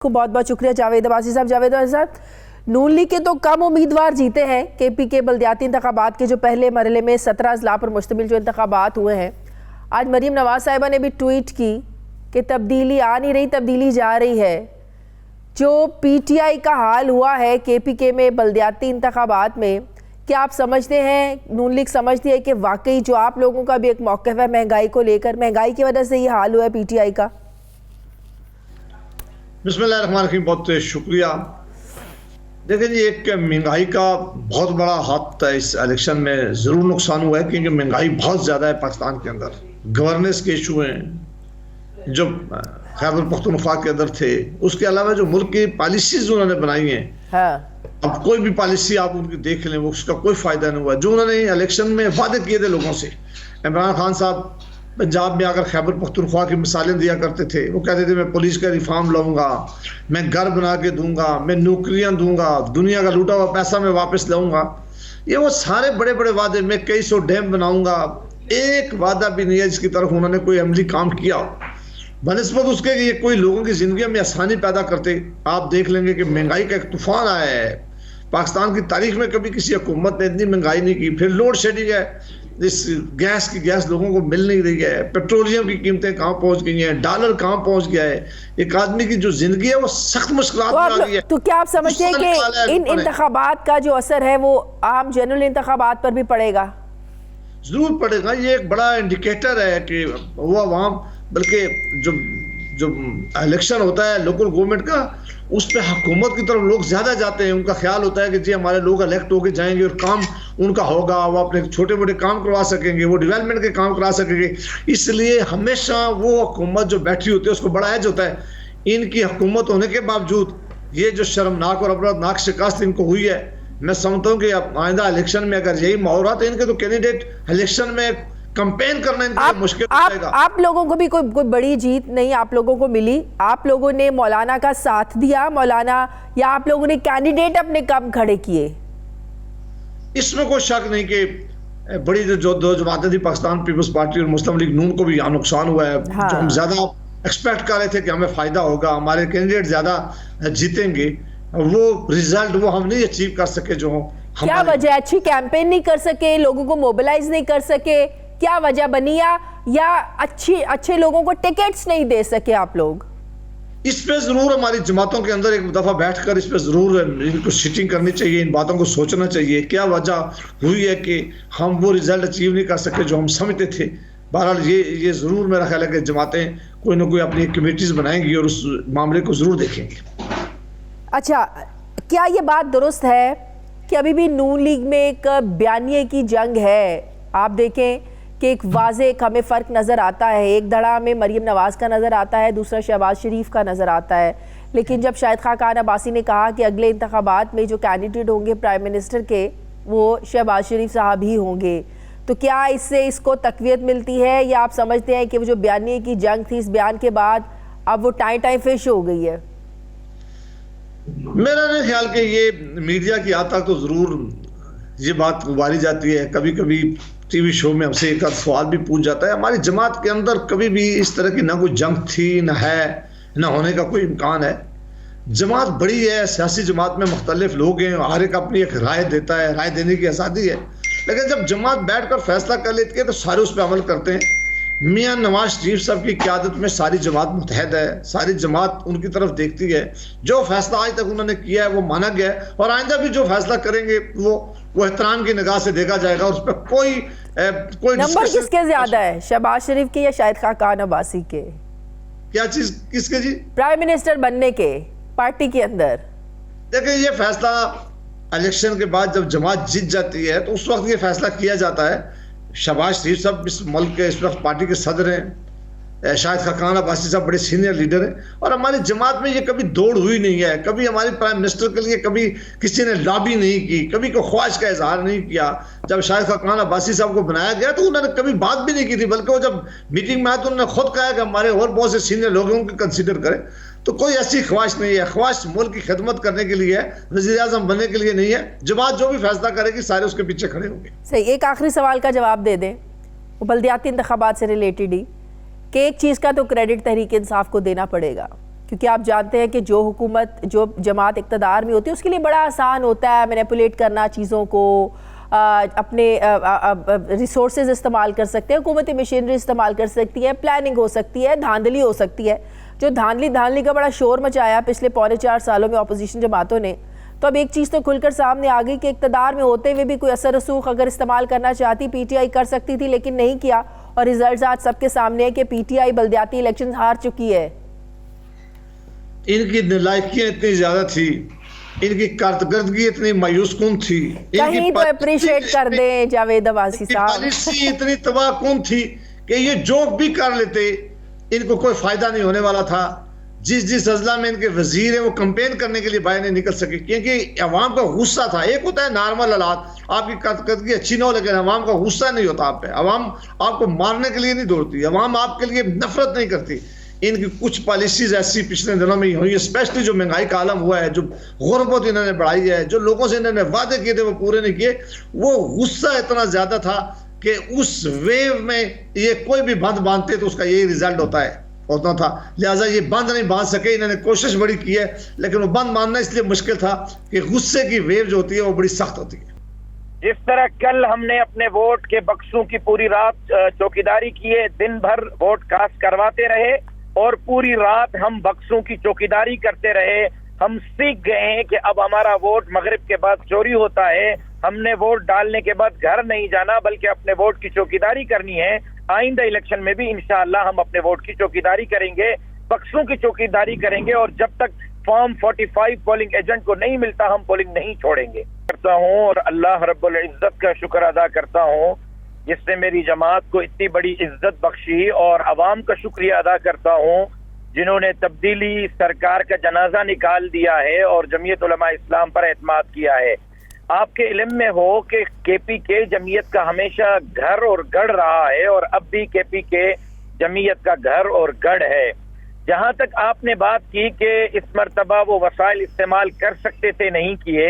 کو بہت بہت شکریہ جاوید عباسی صاحب۔ جاوید عباسی صاحب، نون لیگ کے تو کم امیدوار جیتے ہیں کے پی کے بلدیاتی انتخابات کے جو پہلے مرحلے میں 17 اضلاع پر مشتمل جو انتخابات ہوئے ہیں۔ آج مریم نواز صاحبہ نے بھی ٹویٹ کی کہ تبدیلی آ نہیں رہی، تبدیلی جا رہی ہے۔ جو پی ٹی آئی کا حال ہوا ہے کے پی کے میں بلدیاتی انتخابات میں، کیا آپ سمجھتے ہیں، نون لیگ سمجھتی ہے کہ واقعی جو آپ لوگوں کا بھی ایک موقف ہے مہنگائی کو لے کر، مہنگائی کی وجہ سے یہ حال ہوا ہے پی ٹی آئی کا؟ بسم اللہ الرحمن الرحیم، بہت شکریہ۔ دیکھیں جی، ایک مہنگائی کا بہت بڑا ہاتھ اس الیکشن میں ضرور نقصان ہوا ہے، کیونکہ مہنگائی بہت زیادہ ہے پاکستان کے اندر۔ گورننس کے ایشو ہیں جو خیبر پختونخوا کے اندر تھے، اس کے علاوہ جو ملک کی پالیسیز انہوں نے بنائی ہیں، اب کوئی بھی پالیسی آپ ان کی دیکھ لیں، وہ اس کا کوئی فائدہ نہیں ہوا۔ جو انہوں نے الیکشن میں وعدے کیے تھے لوگوں سے، عمران خان صاحب پنجاب میں اگر خیبر پختونخوا کی مثالیں دیا کرتے تھے، وہ کہتے تھے میں پولیس کا ریفارم لاؤں گا، میں گھر بنا کے دوں گا، میں نوکریاں دوں گا، دنیا کا لوٹا ہوا پیسہ میں واپس لاؤں گا۔ یہ وہ سارے بڑے بڑے وعدے، میں کئی سو ڈیم بناؤں گا، ایک وعدہ بھی نہیں ہے جس کی طرف انہوں نے کوئی عملی کام کیا ہو۔ بنسبت اس کے کہ یہ کوئی لوگوں کی زندگیوں میں آسانی پیدا کرتے۔ آپ دیکھ لیں گے کہ مہنگائی کا ایک طوفان آیا ہے پاکستان کی تاریخ میں، کبھی کسی حکومت نے اتنی مہنگائی نہیں کی۔ پھر لوڈ شیڈنگ ہے، اس گیس لوگوں کو مل نہیں رہی ہے، پیٹرولیم کی قیمتیں کہاں پہنچ گئی ہیں، ڈالر کہاں پہنچ گیا ہے، ایک آدمی کی جو زندگی ہے وہ سخت مشکلات میں آ گئی ہے۔ تو کیا آپ سمجھتے ہیں کہ ان انتخابات کا جو اثر ہے وہ عام جنرل انتخابات پر بھی پڑے گا؟ ضرور پڑے گا۔ یہ ایک بڑا انڈیکیٹر ہے کہ وہ عوام، بلکہ جو الیکشن ہوتا ہے لوکل گورنمنٹ کا، اس پہ حکومت کی طرف لوگ زیادہ جاتے ہیں۔ ان کا خیال ہوتا ہے کہ جی ہمارے لوگ الیکٹ ہو کے جائیں گے اور کام ان کا ہوگا، وہ اپنے چھوٹے موٹے کام کروا سکیں گے، وہ ڈیولپمنٹ کے کام کرا سکیں گے۔ اس لیے ہمیشہ وہ حکومت جو بیٹھی ہوتی ہے اس کو بڑا ایج ہوتا ہے۔ ان کی حکومت ہونے کے باوجود یہ جو شرمناک اور عبرتناک شکست ان کو ہوئی ہے، میں سمجھتا ہوں کہ آئندہ الیکشن میں اگر یہی ماحول رہا تو ان کے تو کینڈیڈیٹ الیکشن میں کمپین کرنا ان کے لیے مشکل ہو جائے گا۔ آپ لوگوں کو بھی کوئی بڑی جیت نہیں آپ لوگوں کو ملی؟ آپ لوگوں نے مولانا کا ساتھ دیا، مولانا، یا آپ لوگوں نے کینڈیڈیٹ اپنے کم کھڑے کیے؟ اس میں کوئی شک نہیں کہ بڑی جو دو جماعتیں تھی، پاکستان پیپلز پارٹی اور مسلم لیگ نون، کو بھی یہاں نقصان ہوا ہے۔ جو ہم زیادہ ایکسپیکٹ کر رہے تھے کہ ہمیں فائدہ ہوگا، ہمارے کینڈیڈیٹ زیادہ جیتیں گے، وہ ریزلٹ وہ ہم نہیں اچیو کر سکے۔ جو کیا وجہ؟ اچھی کیمپین نہیں کر سکے، لوگوں کو موبلائز نہیں کر سکے، کیا وجہ بنی؟ یا اچھے لوگوں کو ٹکٹس نہیں دے سکے آپ لوگ؟ اس پہ ضرور ہماری جماعتوں کے اندر ایک دفعہ بیٹھ کر اس پہ ضرور ان کو سیٹنگ کرنی چاہیے، ان باتوں کو سوچنا چاہیے، کیا وجہ ہوئی ہے کہ ہم وہ ریزلٹ اچیو نہیں کر سکے جو ہم سمجھتے تھے۔ بہرحال یہ ضرور میرا خیال ہے کہ جماعتیں کوئی نہ کوئی اپنی کمیٹیز بنائیں گی اور اس معاملے کو ضرور دیکھیں گے۔ اچھا، کیا یہ بات درست ہے کہ ابھی بھی نون لیگ میں ایک بیانیے کی جنگ ہے؟ آپ دیکھیں کہ ایک واضح ہمیں فرق نظر آتا ہے، ایک دھڑا میں مریم نواز کا نظر آتا ہے، دوسرا شہباز شریف کا نظر آتا ہے، لیکن جب شاہد خاقان عباسی نے کہا کہ اگلے انتخابات میں جو کینڈیڈیٹ ہوں گے پرائم منسٹر کے وہ شہباز شریف صاحب ہی ہوں گے، تو کیا اس سے اس کو تقویت ملتی ہے، یا آپ سمجھتے ہیں کہ وہ جو بیانیے کی جنگ تھی اس بیان کے بعد اب وہ ٹائیں فش ہو گئی ہے؟ میرا نہیں خیال کہ یہ میڈیا کی آتا تو ضرور یہ بات ابھاری جاتی ہے، کبھی کبھی ٹی وی شو میں ہم سے ایک سوال بھی پوچھ جاتا ہے۔ ہماری جماعت کے اندر کبھی بھی اس طرح کی نہ کوئی جنگ تھی، نہ ہے، نہ ہونے کا کوئی امکان ہے۔ جماعت بڑی ہے، سیاسی جماعت میں مختلف لوگ ہیں، ہر ایک اپنی ایک رائے دیتا ہے، رائے دینے کی آزادی ہے، لیکن جب جماعت بیٹھ کر فیصلہ کر لیتی ہے تو سارے اس پہ عمل کرتے ہیں۔ میاں نواز شریف صاحب کی قیادت میں ساری جماعت متحد ہے، ساری جماعت ان کی طرف دیکھتی ہے، جو فیصلہ آج تک انہوں نے کیا ہے وہ مانا گیا ہے، اور آئندہ بھی جو فیصلہ کریں گے وہ احترام کی نگاہ سے دیکھا جائے گا، اور اس پہ کوئی نمبر کس کے زیادہ ہے، شہباز شریف کے یا شاہد خاقان عباسی کے؟ کیا چیز کس کے؟ جی پرائم منسٹر بننے کے پارٹی کے اندر؟ دیکھیں، یہ فیصلہ الیکشن کے بعد جب جماعت جیت جاتی ہے تو اس وقت یہ فیصلہ کیا جاتا ہے۔ شہباز شریف صاحب اس ملک کے اس وقت پارٹی کے صدر ہیں، شاہد خاقان عباسی صاحب بڑے سینئر لیڈر ہیں، اور ہماری جماعت میں یہ کبھی دوڑ ہوئی نہیں ہے، کبھی ہماری پرائم منسٹر کے لیے کبھی کسی نے لابی نہیں کی، کبھی کوئی خواہش کا اظہار نہیں کیا۔ جب شاہد خاقان عباسی صاحب کو بنایا گیا تو انہوں نے کبھی بات بھی نہیں کی تھی، بلکہ وہ جب میٹنگ میں آئے تو انہوں نے خود کہا کہ ہمارے اور بہت سے سینئر لوگوں کو کنسیڈر کریں۔ تو کوئی ایسی خواہش نہیں ہے، خواہش ملک کی خدمت کرنے کے لیے ہے، وزیر اعظم بننے کے لیے نہیں ہے۔ جماعت جو بھی فیصلہ کرے گی سارے اس کے پیچھے کھڑے ہوں گے۔ صحیح، ایک آخری سوال کا جواب دے دیں، وہ بلدیاتی انتخابات سے ریلیٹڈ ہی، کہ ایک چیز کا تو کریڈٹ تحریک انصاف کو دینا پڑے گا کیونکہ آپ جانتے ہیں کہ جو حکومت جو جماعت اقتدار میں ہوتی ہے اس کے لیے بڑا آسان ہوتا ہے مینیپولیٹ کرنا چیزوں کو، اپنے ریسورسز استعمال کر سکتے ہیں، حکومتی مشینری استعمال کر سکتی ہے، پلاننگ ہو سکتی ہے، دھاندلی ہو سکتی ہے، جو دھاندلی کا بڑا شور مچایا پچھلے 4.25 سالوں میں اپوزیشن جماعتوں نے۔ تو اب ایک چیز تو کھل کر سامنے آ گئی کہ اقتدار میں ہوتے ہوئے بھی کوئی اثر رسوخ اگر استعمال کرنا چاہتی پی ٹی آئی کر سکتی تھی، لیکن نہیں کیا، اور ریزلٹس آج سب کے سامنے ہے کہ پی ٹی آئی بلدیاتی الیکشن ہار چکی ہے۔ ان کی نالائکیاں اتنی زیادہ تھی، ان کی کارکردگی اتنی مایوس کن تھی، کہیں تو اپریشیٹ کر دیں جاوید عباسی صاحب۔ پالیسی اتنی تباہ کن تھی کہ یہ جوک بھی کر لیتے ان کو کوئی فائدہ نہیں ہونے والا تھا۔ جس اضلاع میں ان کے وزیر ہیں وہ کمپین کرنے کے لیے باہر نہیں نکل سکے، کیونکہ عوام کا غصہ تھا۔ ایک ہوتا ہے نارمل حالات، آپ کی کارکردگی اچھی نہ ہو لیکن عوام کا غصہ نہیں ہوتا آپ پہ، عوام آپ کو مارنے کے لیے نہیں دوڑتی، عوام آپ کے لیے نفرت نہیں کرتی۔ ان کی کچھ پالیسیز ایسی پچھلے دنوں میں ہوئی، اسپیشلی جو مہنگائی کا عالم ہوا ہے، جو غربت انہوں نے بڑھائی ہے، جو لوگوں سے انہوں نے وعدے کیے تھے وہ پورے نہیں کیے، وہ غصہ اتنا زیادہ تھا کہ اس ویو میں یہ کوئی بھی بند باندھتے تو اس کا یہی ریزلٹ ہوتا تھا۔ لہٰذا یہ بند نہیں باندھ سکے، انہوں نے کوشش بڑی کی ہے لیکن وہ بند باندھنا اس لیے مشکل تھا کہ غصے کی ویو جو ہوتی ہے وہ بڑی سخت ہوتی ہے۔ جس طرح کل ہم نے اپنے ووٹ کے بکسوں کی پوری رات چوکیداری کی ہے، دن بھر ووٹ کاسٹ کرواتے رہے اور پوری رات ہم بکسوں کی چوکیداری کرتے رہے، ہم سیکھ گئے ہیں کہ اب ہمارا ووٹ مغرب کے بعد چوری ہوتا ہے۔ ہم نے ووٹ ڈالنے کے بعد گھر نہیں جانا بلکہ اپنے ووٹ کی چوکیداری کرنی ہے۔ آئندہ الیکشن میں بھی انشاءاللہ ہم اپنے ووٹ کی چوکیداری کریں گے، بکسوں کی چوکیداری کریں گے، اور جب تک فارم 45 پولنگ ایجنٹ کو نہیں ملتا ہم پولنگ نہیں چھوڑیں گے کرتا ہوں۔ اور اللہ رب العزت کا شکر ادا کرتا ہوں جس نے میری جماعت کو اتنی بڑی عزت بخشی، اور عوام کا شکریہ ادا کرتا ہوں جنہوں نے تبدیلی سرکار کا جنازہ نکال دیا ہے اور جمعیت علماء اسلام پر اعتماد کیا ہے۔ آپ کے علم میں ہو کہ کے پی کے جمعیت کا ہمیشہ گھر اور گڑھ رہا ہے، اور اب بھی کے پی کے جمعیت کا گھر اور گڑھ ہے۔ جہاں تک آپ نے بات کی کہ اس مرتبہ وہ وسائل استعمال کر سکتے تھے نہیں کیے،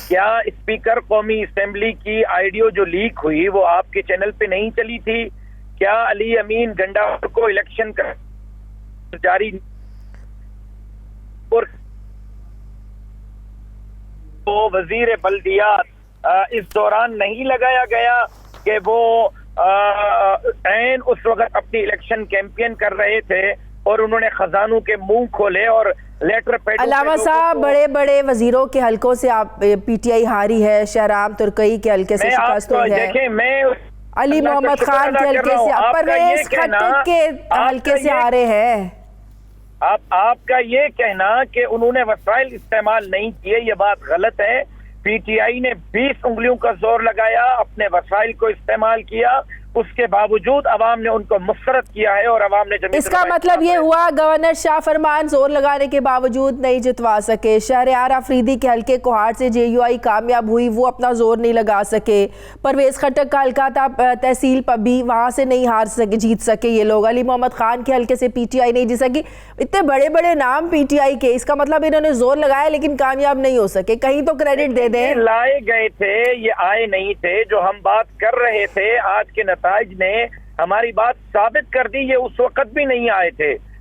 کیا اسپیکر قومی اسمبلی کی آئیڈیو جو لیک ہوئی وہ آپ کے چینل پہ نہیں چلی تھی؟ کیا علی امین گنڈاور کو الیکشن کا جاری اور وزیر بلدیات اس دوران نہیں لگایا گیا کہ وہ عین اس وقت اپنی الیکشن کیمپین کر رہے تھے اور انہوں نے خزانوں کے منہ کھولے اور لیٹر پیڈ؟ علامہ صاحب بڑے بڑے وزیروں کے حلقوں سے آپ پی ٹی آئی ہاری ہے، شہرام ترکئی کے حلقے سے شکست ہوئی ہے، دیکھیں میں علی محمد خان کے حلقے سے، پرویز خٹک کے حلقے سے ہارے ہیں۔ آپ کا یہ کہنا کہ انہوں نے وسائل استعمال نہیں کیے یہ بات غلط ہے۔ پی ٹی آئی نے 20 انگلیوں کا زور لگایا، اپنے وسائل کو استعمال کیا، اس کے باوجود عوام نے ان کو مسرت کیا ہے اور عوام نے اس کا مطلب یہ ہوا گورنر شاہ فرمان زور لگانے کے باوجود نہیں جتوا سکے۔ شہریار آفریدی کے حلقے کوہاٹ سے جے یو آئی کامیاب ہوئی، وہ اپنا زور نہیں لگا سکے۔ پرویز خٹک کا حلقہ تھا تحصیل پبی، وہاں سے نہیں جیت سکے یہ لوگ۔ علی محمد خان کے حلقے سے پی ٹی آئی نہیں جیت سکی۔ اتنے بڑے بڑے نام پی ٹی آئی کے، اس کا مطلب انہوں نے زور لگایا لیکن کامیاب نہیں ہو سکے۔ کہیں تو کریڈٹ دے دیں۔ لائے گئے تھے، یہ آئے نہیں تھے۔ جو ہم بات کر رہے تھے آج کے نتائج نے ہماری بات ثابت کر دی، یہ اس وقت بھی نہیں آئے تھے۔